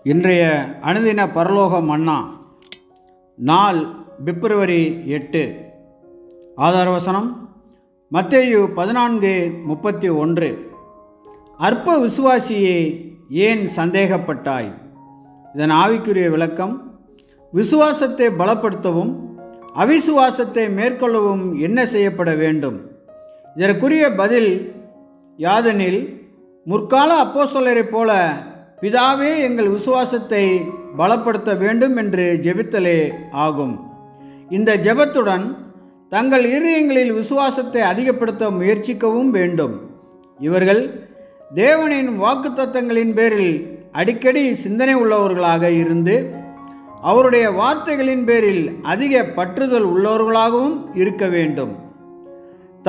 இன்றைய அனுதின பரலோக மன்னா நாள் பிப்ரவரி 8. ஆதார வசனம் மத்தேயு 14:31. அற்ப விசுவாசியே, ஏன் சந்தேகப்பட்டாய்? இதன் ஆவிக்குரிய விளக்கம்: விசுவாசத்தை பலப்படுத்தவும் அவிசுவாசத்தை மேற்கொள்ளவும் என்ன செய்யப்பட வேண்டும்? இதற்குரிய பதில் யாதெனில், முற்கால அப்போஸ்தலரைப் போல பிதாவே எங்கள் விசுவாசத்தை பலப்படுத்த வேண்டும் என்று ஜெபித்தலே ஆகும். இந்த ஜெபத்துடன் தங்கள் இருதயங்களில் விசுவாசத்தை அதிகப்படுத்த முயற்சிக்கவும் வேண்டும். இவர்கள் தேவனின் வாக்குத்தத்தங்களின் பேரில் அடிக்கடி சிந்தனை உள்ளவர்களாக இருந்து அவருடைய வார்த்தைகளின் பேரில் அதிக பற்றுதல் உள்ளவர்களாகவும் இருக்க வேண்டும்.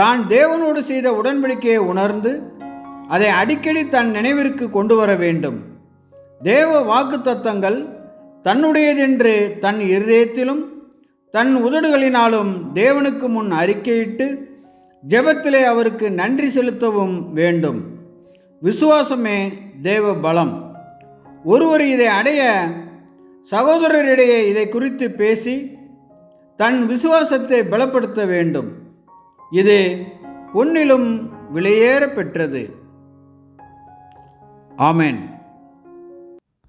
தான் தேவனோடு செய்த உடன்படிக்கையை உணர்ந்து அதை அடிக்கடி தன் நினைவிற்கு கொண்டு வர வேண்டும். தேவ வாக்குத்தத்தங்கள் தன்னுடையதென்று தன் இருதயத்திலும் தன் உதடுகளினாலும் தேவனுக்கு முன் அறிக்கையிட்டு ஜெபத்திலே அவருக்கு நன்றி செலுத்தவும் வேண்டும். விசுவாசமே தேவ பலம். ஒருவர் இதை அடைய சகோதரரிடையே இதை குறித்து பேசி தன் விசுவாசத்தை பலப்படுத்த வேண்டும். இது பொன்னிலும் விலையேற பெற்றது. ஆமென்.